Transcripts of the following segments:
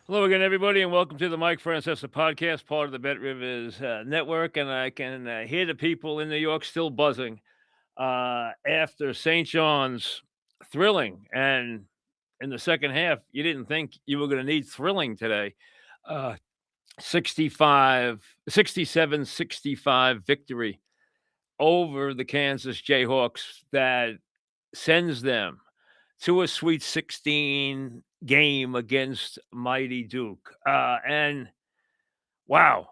Hello again, everybody, and welcome to the Mike Francesa podcast, part of the Bet Rivers network. And I can hear the people in New York still buzzing after St. John's thrilling. And in the second half, you didn't think you were going to need thrilling today. Uh, 67-65 victory over the Kansas Jayhawks that sends them to a Sweet 16 game against mighty Duke. And wow,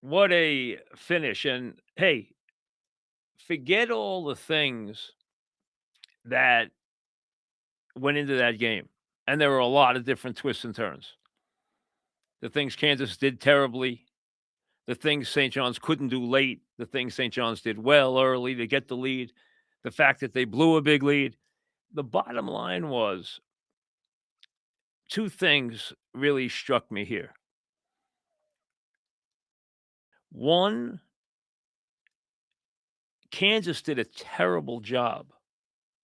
what a finish. And hey, forget all the things that went into that game. And there were a lot of different twists and turns. The things Kansas did terribly, the things St. John's couldn't do late, the things St. John's did well early to get the lead, the fact that they blew a big lead. The bottom line was two things really struck me here. One, Kansas did a terrible job.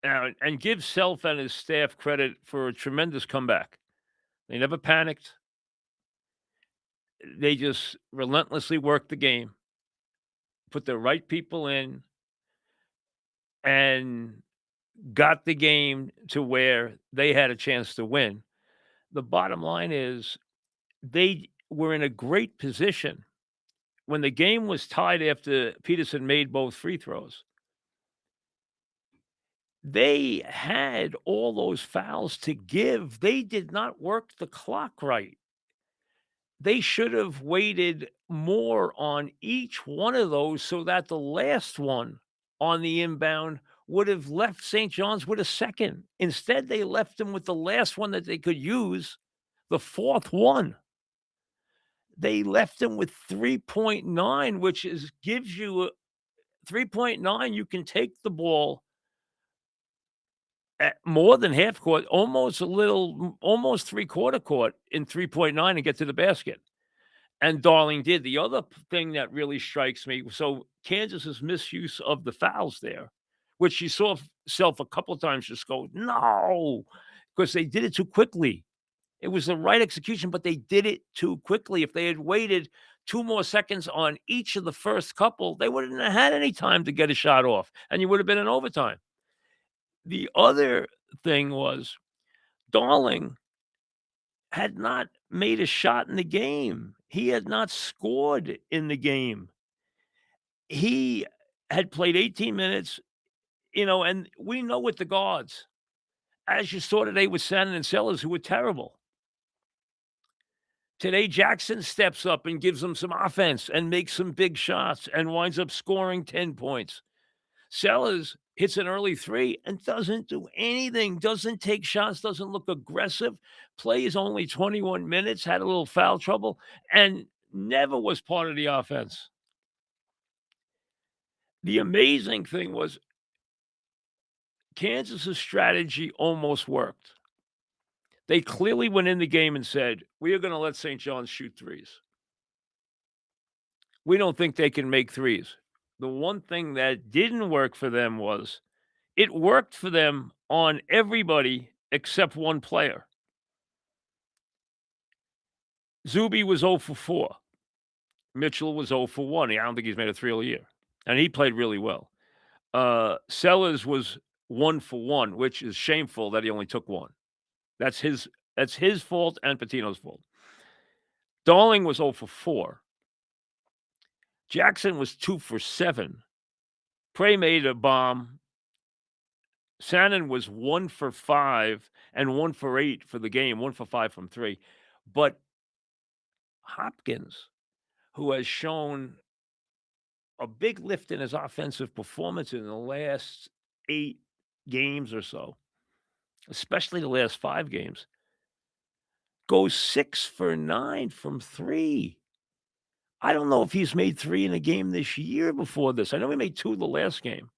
And give Self and his staff credit for a tremendous comeback. They never panicked. They just relentlessly worked the game, put the right people in, and got the game to where they had a chance to win. The bottom line is they were in a great position when the game was tied after Peterson made both free throws. They had all those fouls to give. They did not work the clock right. They should have waited more on each one of those so that the last one on the inbound would have left St. John's with a second. Instead, they left them with the last one that they could use, the fourth one. They left them with 3.9, which is gives you a 3.9. You can take the ball at more than half court, almost three-quarter court in 3.9 and get to the basket. And Darling did. The other thing that really strikes me, so Kansas's misuse of the fouls there, which you saw Self a couple of times just go, "No," because they did it too quickly. It was the right execution, but they did it too quickly. If they had waited 2 more seconds on each of the first couple, they wouldn't have had any time to get a shot off, and you would have been in overtime. The other thing was Darling had not made a shot in the game. He had not scored in the game. He had played 18 minutes, and we know with the guards, as you saw today with Shannon and Sellers, who were terrible. Today, Jackson steps up and gives them some offense and makes some big shots and winds up scoring 10 points. Sellers hits an early three and doesn't do anything, doesn't take shots, doesn't look aggressive, plays only 21 minutes, had a little foul trouble, and never was part of the offense. The amazing thing was Kansas's strategy almost worked. They clearly went in the game and said, "We are gonna let St. John's shoot threes. We don't think they can make threes." The one thing that didn't work for them was it worked for them on everybody except one player. Zuby was 0 for 4. Mitchell was 0 for 1. I don't think he's made a three all year, and he played really well. Sellers was 1 for 1, which is shameful that he only took 1. That's his fault and Patino's fault. Darling was 0 for 4. Jackson was 2 for 7. Prey made a bomb. Shannon was 1 for 5 and 1 for 8 for the game, 1 for 5 from 3. But Hopkins, who has shown a big lift in his offensive performance in the last 8 games or so, especially the last 5 games, goes 6 for 9 from 3. I don't know if he's made 3 in a game this year before this. I know he made 2 the last game,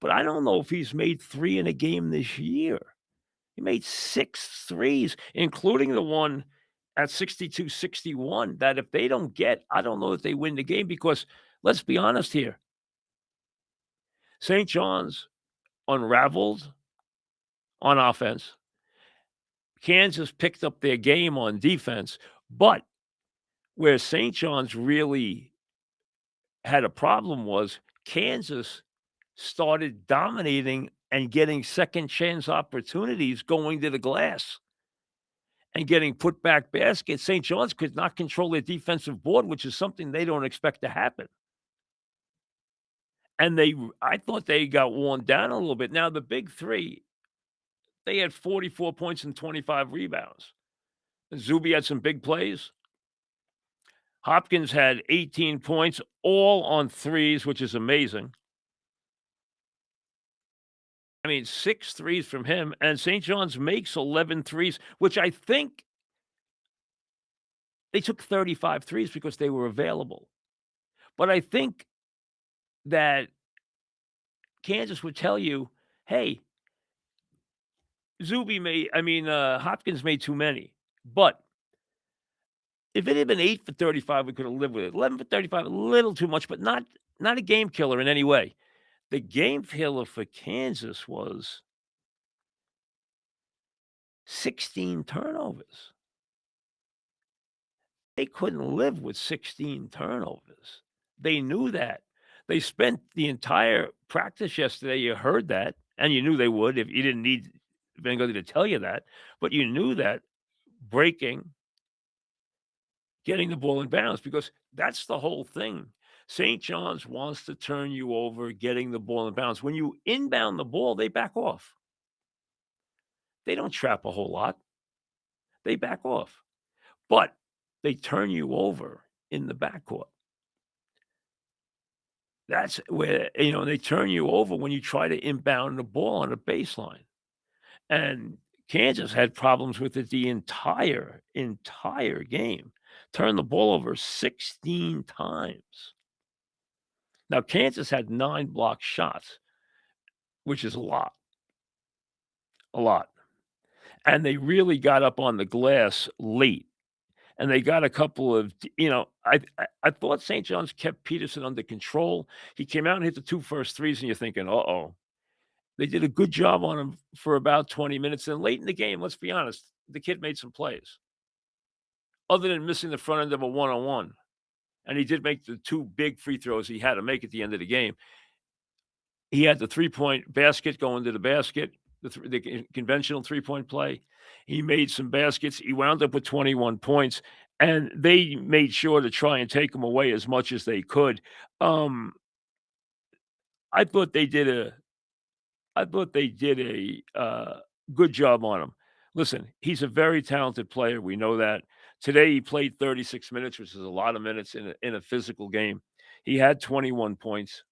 but I don't know if he's made 3 in a game this year. He made 6 threes, including the one at 62-61 that if they don't get, I don't know if they win the game because let's be honest here. St. John's unraveled on offense. Kansas picked up their game on defense, but where St. John's really had a problem was Kansas started dominating and getting second chance opportunities going to the glass and getting put back baskets. St. John's could not control their defensive board, which is something they don't expect to happen. And I thought they got worn down a little bit. Now, the big three, they had 44 points and 25 rebounds. Zuby had some big plays. Hopkins had 18 points, all on threes, which is amazing. I mean, 6 threes from him, and St. John's makes 11 threes, which I think they took 35 threes because they were available. But I think that Kansas would tell you, "Hey, Hopkins made too many." But if it had been 8 for 35, we could have lived with it. 11 for 35, a little too much, but not a game killer in any way. The game killer for Kansas was 16 turnovers. They couldn't live with 16 turnovers. They knew that. They spent the entire practice yesterday, you heard that, and you knew they would if you didn't need anybody to tell you that, but you knew that breaking, getting the ball in bounds, because that's the whole thing. St. John's wants to turn you over, getting the ball in bounds. When you inbound the ball, they back off. They don't trap a whole lot. They back off. But they turn you over in the backcourt. That's where, they turn you over when you try to inbound the ball on a baseline. And Kansas had problems with it the entire game. Turned the ball over 16 times. Now, Kansas had 9 blocked shots, which is a lot. A lot. And they really got up on the glass late. And they got a couple of, I thought St. John's kept Peterson under control. He came out and hit the 2 first threes, and you're thinking, "Uh-oh." They did a good job on him for about 20 minutes. And late in the game, let's be honest, the kid made some plays. Other than missing the front end of a one-on-one. And he did make the 2 big free throws he had to make at the end of the game. He had the three-point basket going to the basket, the conventional three-point play. He made some baskets. He wound up with 21 points, and they made sure to try and take him away as much as they could. Um, I thought they did a good job on him. Listen, he's a very talented player. We know that. Today he played 36 minutes, which is a lot of minutes in a physical game. He had 21 points.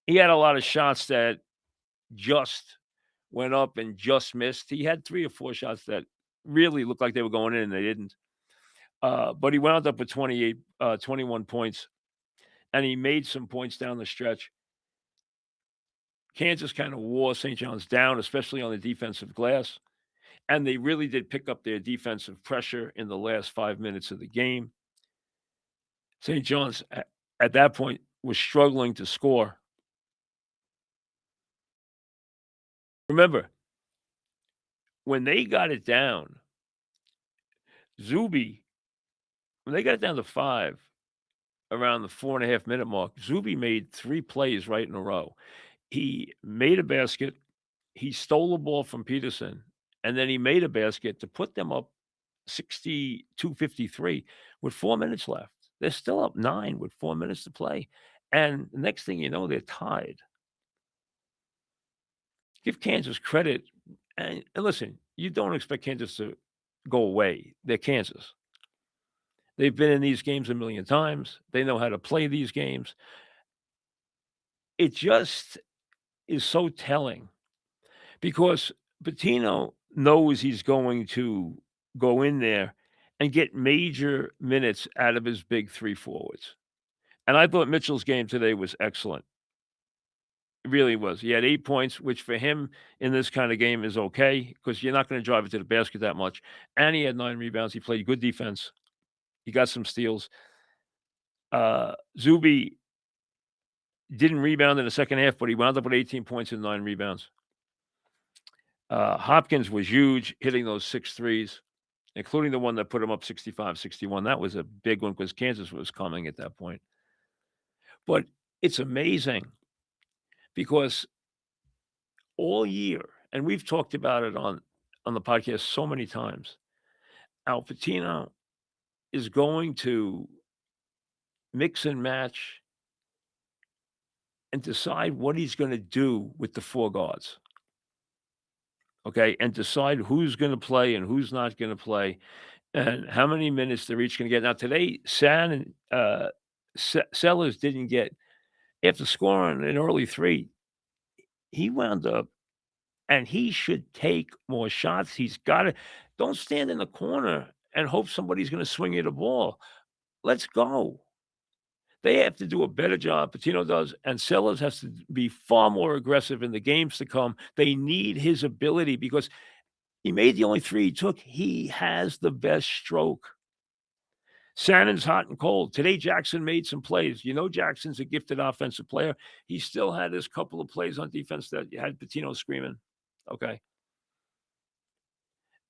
He had a lot of shots that just went up and just missed. He had 3 or 4 shots that really looked like they were going in, and they didn't. But he wound up with 21 points, and he made some points down the stretch. Kansas kind of wore St. John's down, especially on the defensive glass, and they really did pick up their defensive pressure in the last 5 minutes of the game. St. John's, at that point, was struggling to score. Remember, when they got it down, Zuby, when they got it down to 5, around the 4.5-minute mark, Zuby made 3 plays right in a row. He made a basket, he stole a ball from Peterson, and then he made a basket to put them up 62-53 with 4 minutes left. They're still up 9 with 4 minutes to play, and the next thing you know, they're tied. Give Kansas credit, and listen, you don't expect Kansas to go away. They're Kansas. They've been in these games a million times. They know how to play these games. It just is so telling because Pitino knows he's going to go in there and get major minutes out of his big 3 forwards. And I thought Mitchell's game today was excellent. It really was. He had 8 points, which for him in this kind of game is okay because you're not going to drive it to the basket that much. And he had 9 rebounds. He played good defense. He got some steals. Zuby didn't rebound in the second half, but he wound up with 18 points and 9 rebounds. Hopkins was huge, hitting those 6 threes, including the one that put him up 65-61. That was a big one because Kansas was coming at that point. But it's amazing because all year, and we've talked about it on the podcast so many times, Al Pacino is going to mix and match and decide what he's gonna do with the 4 guards, okay? And decide who's gonna play and who's not gonna play and how many minutes they're each gonna get. Now today, San and, Sellers didn't get after scoring an early 3, he wound up and he should take more shots. He's gotta don't stand in the corner and hope somebody's gonna swing you the ball. Let's go. They have to do a better job, Patino does, and Sellers has to be far more aggressive in the games to come. They need his ability because he made the only 3 he took. He has the best stroke. Sannon's hot and cold. Today, Jackson made some plays. You know Jackson's a gifted offensive player. He still had his couple of plays on defense that had Patino screaming, okay?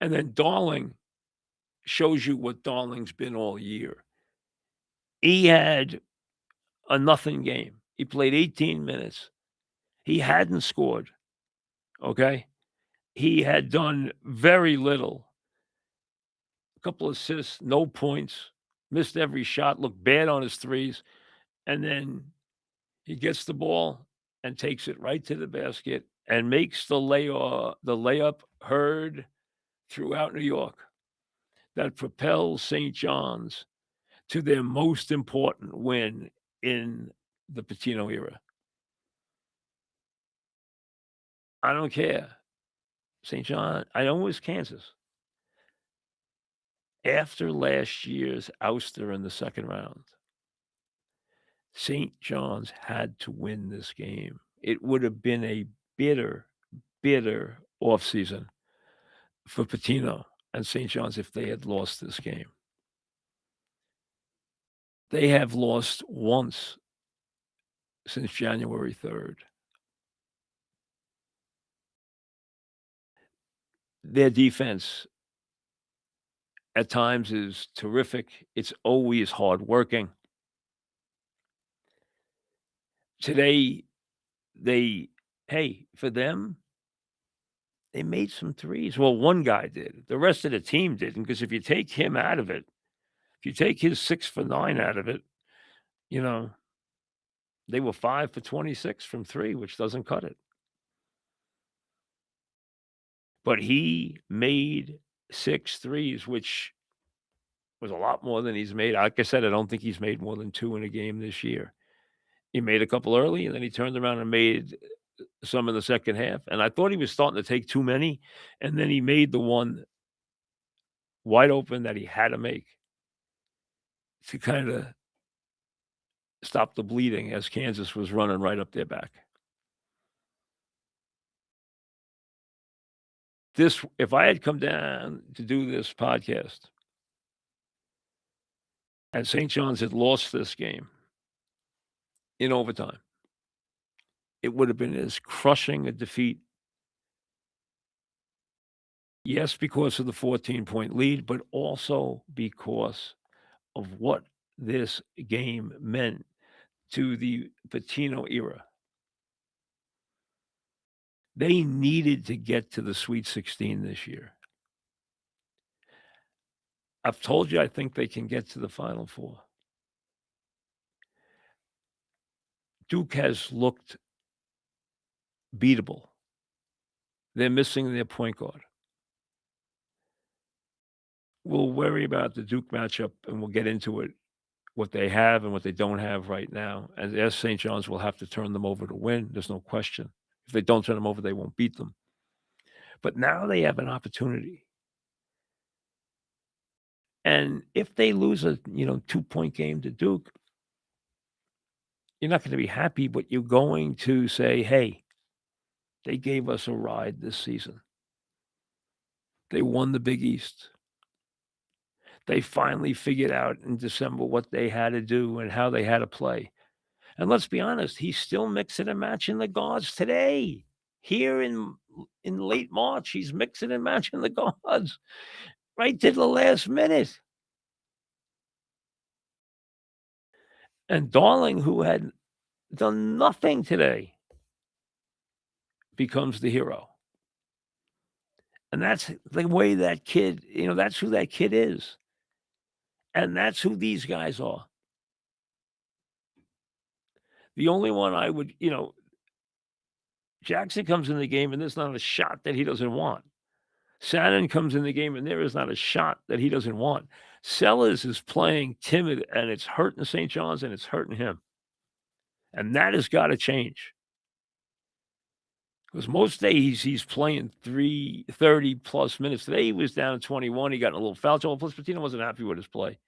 And then Darling shows you what Darling's been all year. He had a nothing game. He played 18 minutes. He hadn't scored, okay? He had done very little. A couple assists, no points, missed every shot, looked bad on his threes, and then he gets the ball and takes it right to the basket and makes the layup heard throughout New York that propels St. John's to their most important win in the Patino era. I don't care. St. John I know it was Kansas. After last year's ouster in the second round, St. John's had to win this game. It would have been a bitter, bitter offseason for Patino and St. John's if they had lost this game. They have lost once since January 3rd. Their defense at times is terrific. It's always hardworking. Today, for them, they made some threes. Well, one guy did. The rest of the team didn't because if you take him out of it, if you take his 6 for 9 out of it, you know, they were 5 for 26 from 3, which doesn't cut it. But he made 6 threes, which was a lot more than he's made. Like I said, I don't think he's made more than 2 in a game this year. He made a couple early, and then he turned around and made some in the second half, and I thought he was starting to take too many, and then he made the one wide open that he had to make to kinda stop the bleeding as Kansas was running right up their back. This if I had come down to do this podcast and St. John's had lost this game in overtime, it would have been as crushing a defeat. Yes, because of the 14-point lead, but also because of what this game meant to the Patino era. They needed to get to the Sweet 16 this year. I've told you I think they can get to the Final Four. Duke has looked beatable. They're missing their point guard. We'll worry about the Duke matchup, and we'll get into it, what they have and what they don't have right now. And yes, St. John's will have to turn them over to win. There's no question. If they don't turn them over, they won't beat them. But now they have an opportunity. And if they lose a 2-point game to Duke, you're not gonna be happy, but you're going to say, "Hey, they gave us a ride this season. They won the Big East. They finally figured out in December what they had to do and how they had to play." And let's be honest, he's still mixing and matching the guards today. Here in late March, he's mixing and matching the guards right to the last minute. And Darling, who had done nothing today, becomes the hero. And that's the way that kid, that's who that kid is. And that's who these guys are. The only one I would, Jackson comes in the game and there's not a shot that he doesn't want. Shannon comes in the game and there is not a shot that he doesn't want. Sellers is playing timid and it's hurting St. John's and it's hurting him. And that has got to change. Because most days he's playing 30 plus minutes. Today he was down to 21. He got in a little foul trouble. Plus Patino wasn't happy with his play.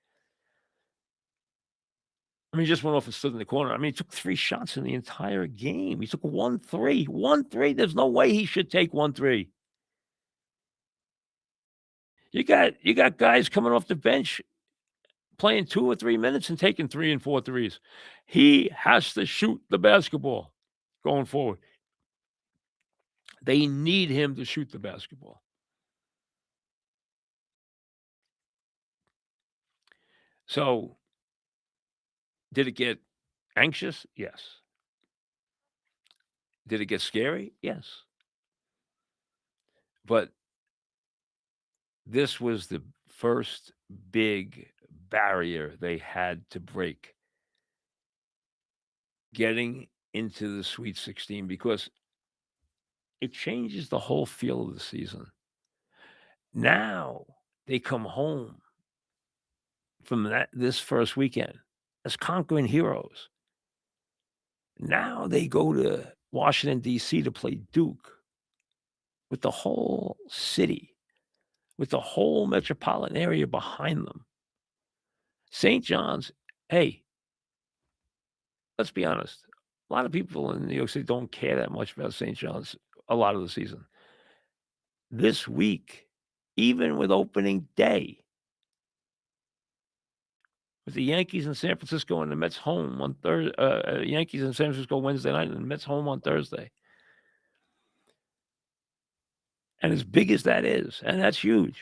I mean, he just went off and stood in the corner. I mean, he took 3 shots in the entire game. He took 1 3. 1 3. There's no way he should take 1 3. You got guys coming off the bench playing 2 or 3 minutes and taking 3 and 4 threes. He has to shoot the basketball going forward. They need him to shoot the basketball. So, did it get anxious? Yes. Did it get scary? Yes. But this was the first big barrier they had to break getting into the Sweet 16 because it changes the whole feel of the season. Now they come home from this first weekend as conquering heroes. Now they go to Washington, D.C. to play Duke with the whole city, with the whole metropolitan area behind them. St. John's, hey, let's be honest. A lot of people in New York City don't care that much about St. John's a lot of the season. This week, even with opening day, with the Yankees in San Francisco and the Mets home on Thursday, Yankees in San Francisco Wednesday night and the Mets home on Thursday. And as big as that is, and that's huge,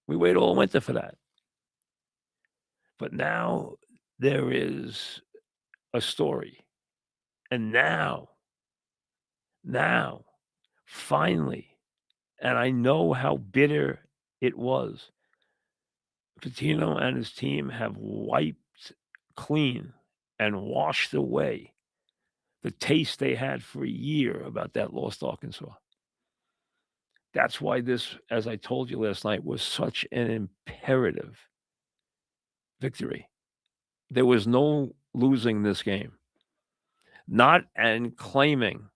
we wait all winter for that. But now there is a story. And now, finally, and I know how bitter it was, Patino and his team have wiped clean and washed away the taste they had for a year about that lost Arkansas. That's why this, as I told you last night, was such an imperative victory. There was no losing this game. Not and claiming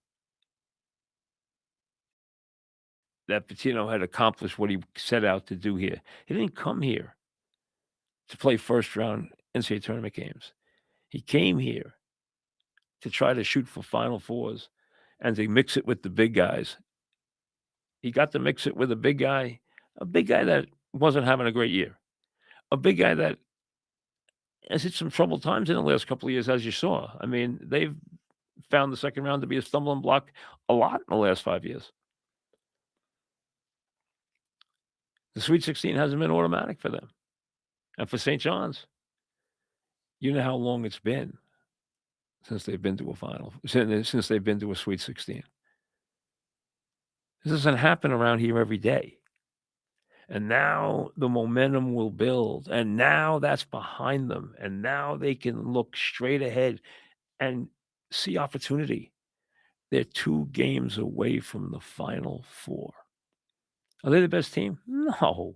that Patino had accomplished what he set out to do here. He didn't come here to play first round NCAA tournament games. He came here to try to shoot for Final Fours and to mix it with the big guys. He got to mix it with a big guy that wasn't having a great year, a big guy that has hit some troubled times in the last couple of years, as you saw. I mean, they've found the second round to be a stumbling block a lot in the last 5 years. The Sweet 16 hasn't been automatic for them. And for St. John's, you know how long it's been since they've been to a final, since they've been to a Sweet 16. This doesn't happen around here every day. And now the momentum will build. And now that's behind them. And now they can look straight ahead and see opportunity. They're 2 games away from the Final Four. Are they the best team? No.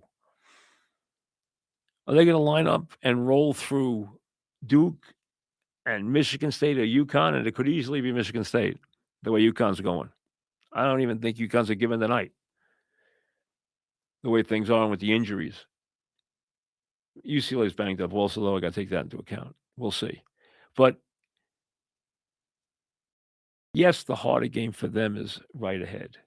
Are they going to line up and roll through Duke and Michigan State or UConn? And it could easily be Michigan State, the way UConn's going. I don't even think UConn's a given tonight, the way things are with the injuries. UCLA's banged up also, though. I got to take that into account. We'll see. But yes, the harder game for them is right ahead.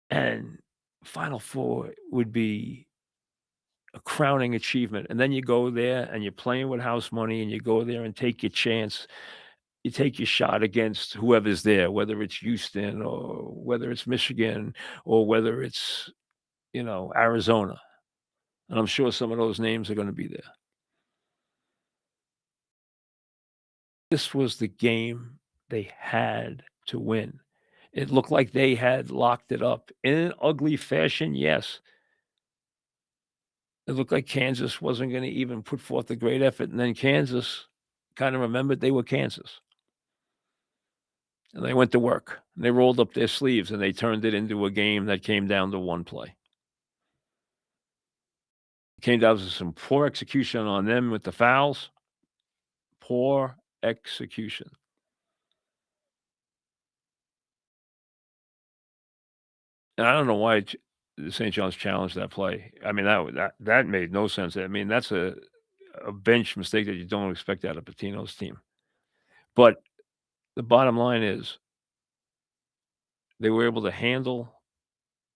And Final Four would be a crowning achievement. And then you go there and you're playing with house money and you go there and take your chance. you take your shot against whoever's there, whether it's Houston or whether it's Michigan or whether it's, Arizona, and I'm sure some of those names are gonna be there. This was the game they had to win. It looked like they had locked it up in an ugly fashion, yes. It looked like Kansas wasn't gonna even put forth a great effort, and then Kansas kinda remembered they were Kansas, and they went to work, and they rolled up their sleeves, and they turned it into a game that came down to one play. It came down to some poor execution on them with the fouls, poor execution. And I don't know why the St. John's challenged that play. I mean, that made no sense. I mean, that's a bench mistake that you don't expect out of Patino's team. But the bottom line is they were able to handle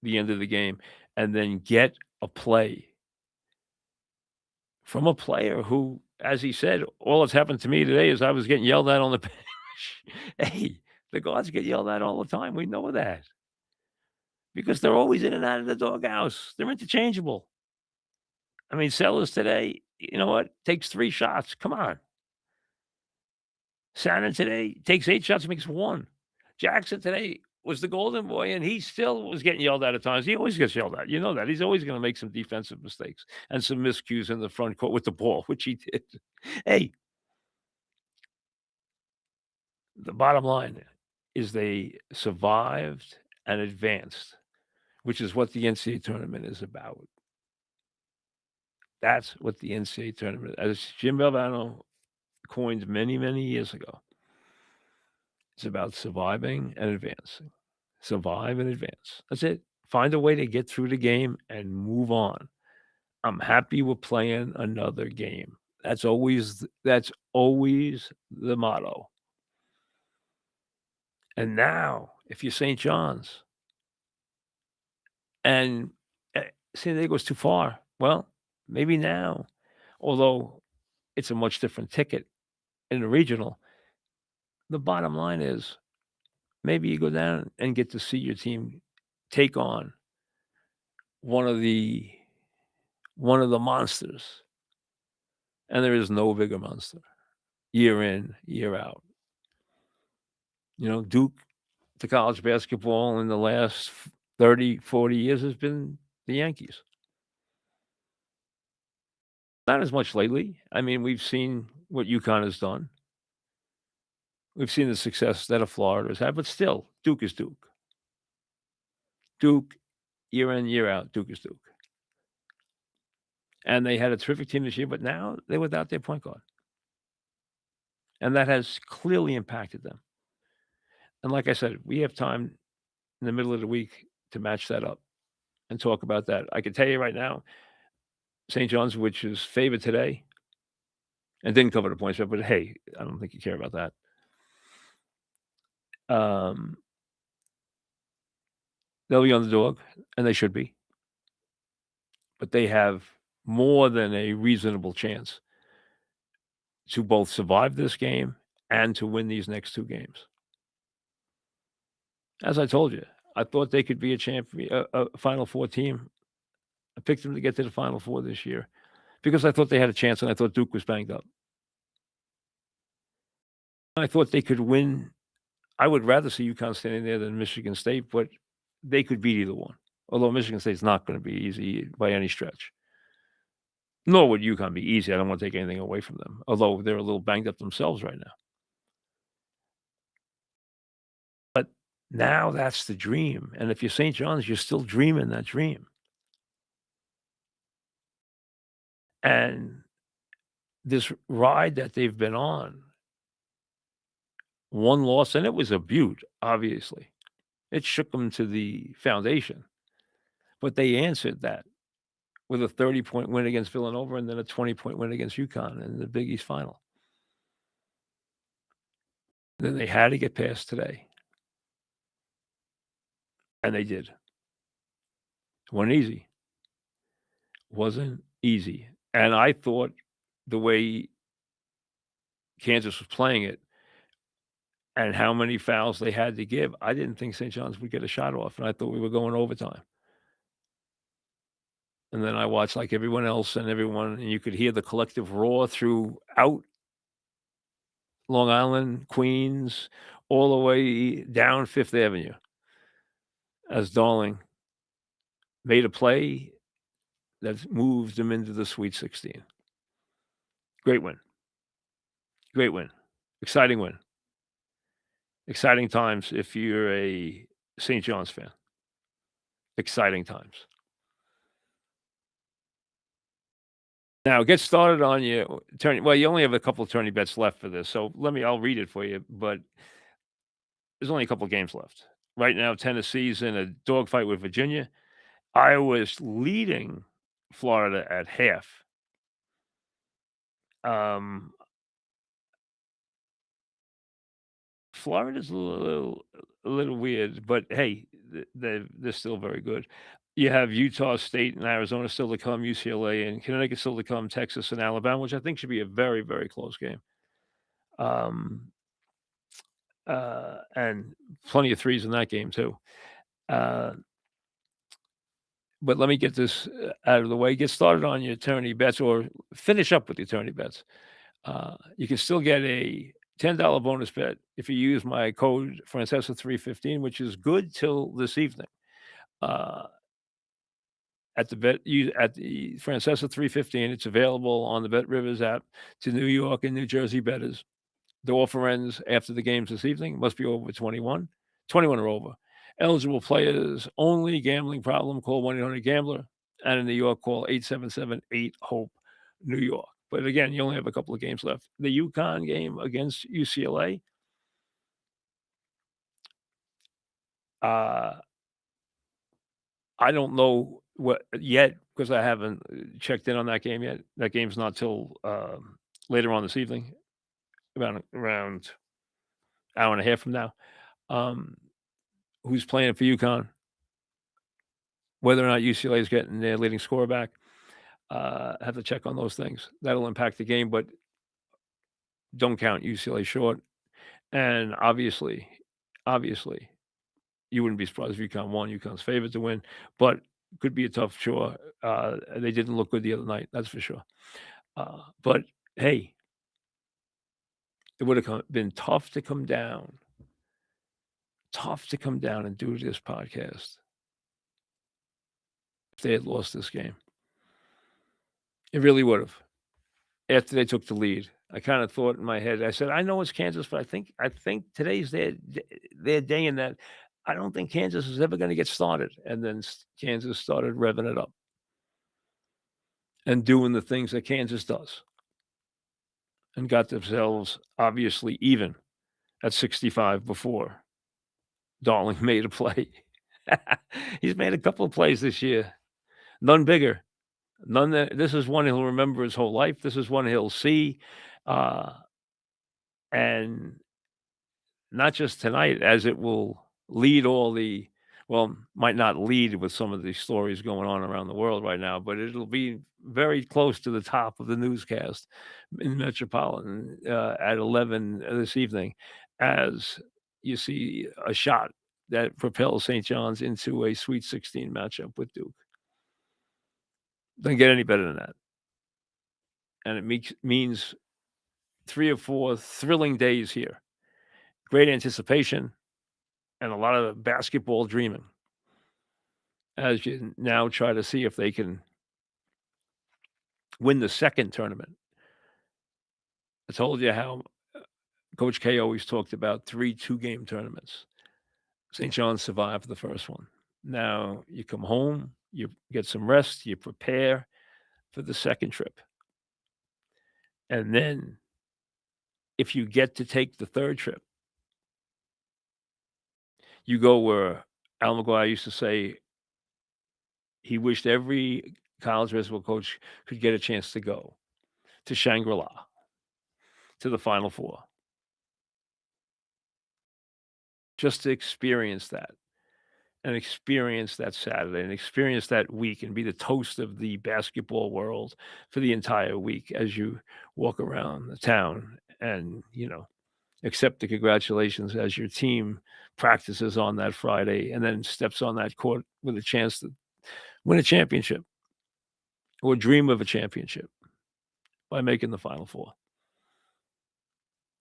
the end of the game and then get a play from a player who, as he said, "All that's happened to me today is I was getting yelled at on the bench." Hey, the guards get yelled at all the time. We know that because they're always in and out of the doghouse. They're interchangeable. I mean, Sellers today, you know what? Takes 3 shots. Come on. Shannon today takes 8 shots, makes 1. Jackson today was the golden boy, and he still was getting yelled at times. He always gets yelled at. You know that. He's always gonna make some defensive mistakes and some miscues in the front court with the ball, which he did. Hey, the bottom line is they survived and advanced, which is what the NCAA tournament is about. That's what the NCAA tournament, as Jim Valvano coined many, many years ago. It's about surviving and advancing. Survive and advance. That's it. Find a way to get through the game and move on. I'm happy we're playing another game. That's always the motto. And now, if you're St. John's and San Diego's too far, well, maybe now, although it's a much different ticket in the regional, the bottom line is maybe you go down and get to see your team take on one of the one of the monsters, and there is no bigger monster year in, year out. Duke to college basketball in the last 30, 40 years has been the Yankees. Not as much lately. I mean, we've seen what UConn has done. We've seen the success that Florida has had, but still, Duke is Duke. Duke, year in, year out, Duke is Duke. And they had a terrific team this year, but now they're without their point guard. And that has clearly impacted them. And like I said, we have time in the middle of the week to match that up and talk about that. I can tell you right now, St. John's, which is favored today and didn't cover the point spread, but hey, I don't think you care about that. Um, they'll be underdog, and they should be. But they have more than a reasonable chance to both survive this game and to win these next 2 games. As I told you, I thought they could be a champion, a Final Four team. I picked them to get to the Final Four this year because I thought they had a chance, and I thought Duke was banged up. I thought they could win. I would rather see UConn standing there than Michigan State, but they could beat either one. Although Michigan State's not gonna be easy by any stretch. Nor would UConn be easy. I don't wanna take anything away from them, although they're a little banged up themselves right now. But now that's the dream, and if you're St. John's, you're still dreaming that dream. And this ride that they've been on, 1 loss, and it was a beaut, obviously. It shook them to the foundation, but they answered that with a 30-point win against Villanova and then a 20-point win against UConn in the Big East final. Then they had to get past today. And they did. Wasn't easy. Wasn't easy. And I thought the way Kansas was playing it, and how many fouls they had to give. I didn't think St. John's would get a shot off, and I thought we were going overtime. And then I watched like everyone else and everyone, and you could hear the collective roar throughout Long Island, Queens, all the way down Fifth Avenue as Darling made a play that moved them into the Sweet 16. Great win. Great win. Exciting win. Exciting times if you're a St. John's fan. Exciting times. Now get started on your tourney. Well, you only have a couple of tourney bets left for this, so I'll read it for you, but there's only a couple of games left. Right now, Tennessee's in a dogfight with Virginia. Iowa's leading Florida at half. Um, Florida's a little weird, but hey, they're still very good. You have Utah State and Arizona still to come, UCLA and Connecticut still to come, Texas and Alabama, which I think should be a very, very close game. Um, and plenty of threes in that game too. Uh, but let me get this out of the way. Get started on your tourney bets or finish up with your tourney bets. You can still get a $10 bonus bet if you use my code Francesa 315, which is good till this evening. Uh, at the Francesa 315, it's available on the Bet Rivers app to New York and New Jersey bettors. The offer ends after the games this evening. Must be over 21. 21 or over. Eligible players only. Gambling problem, call 1-800-GAMBLER. And in New York, call 877-8-HOPE, New York. But again, you only have a couple of games left. The UConn game against UCLA, uh, I don't know what yet because I haven't checked in on that game yet. That game's not till later on this evening, about around hour and a half from now. Who's playing for UConn? Whether or not UCLA is getting their leading scorer back, have to check on those things. That'll impact the game, but don't count UCLA short. And obviously, you wouldn't be surprised if UConn won. UConn's favored to win, but could be a tough chore. They didn't look good the other night, that's for sure. But hey, it would have been tough to come down and do this podcast if they had lost this game. It really would have. After they took the lead, I kind of thought in my head, I said, I know it's Kansas, but I think today's their day in that I don't think Kansas is ever going to get started. And then Kansas started revving it up and doing the things that Kansas does and got themselves obviously even at 65 before Darling made a play. He's made a couple of plays this year, none bigger. None that this is one he'll remember his whole life. This is one he'll see. Uh, and not just tonight, as it will lead all the well, might not lead with some of the stories going on around the world right now, but it'll be very close to the top of the newscast in Metropolitan at 11 this evening as you see a shot that propels St. John's into a Sweet 16 matchup with Duke. Doesn't get any better than that. And it means 3 or 4 thrilling days here. Great anticipation and a lot of basketball dreaming as you now try to see if they can win the second tournament. I told you how Coach K always talked about 3 two-game tournaments. St. John's survived the first one. Now you come home, you get some rest, you prepare for the second trip. And then if you get to take the third trip, you go where Al McGuire used to say he wished every college basketball coach could get a chance to go to Shangri-La, to the Final Four, just to experience that and experience that Saturday and experience that week and be the toast of the basketball world for the entire week as you walk around the town and, accept the congratulations as your team practices on that Friday and then steps on that court with a chance to win a championship or dream of a championship by making the Final Four.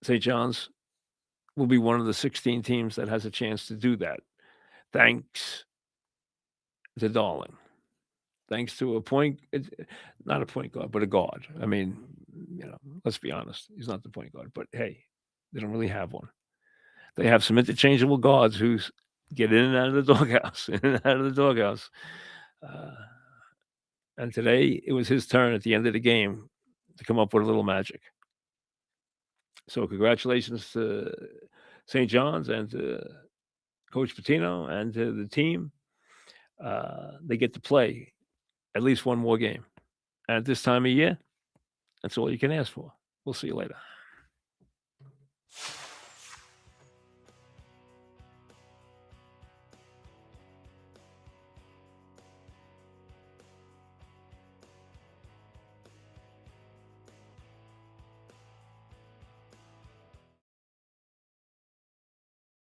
St. John's will be one of the 16 teams that has a chance to do that. Thanks to Darling. Thanks to not a point guard, but a guard. I mean, let's be honest. He's not the point guard, but hey, they don't really have one. They have some interchangeable guards who get in and out of the doghouse, in and out of the doghouse. And today it was his turn at the end of the game to come up with a little magic. So congratulations to St. John's and to Coach Patino and to the team. They get to play at least one more game. And at this time of year, that's all you can ask for. We'll see you later.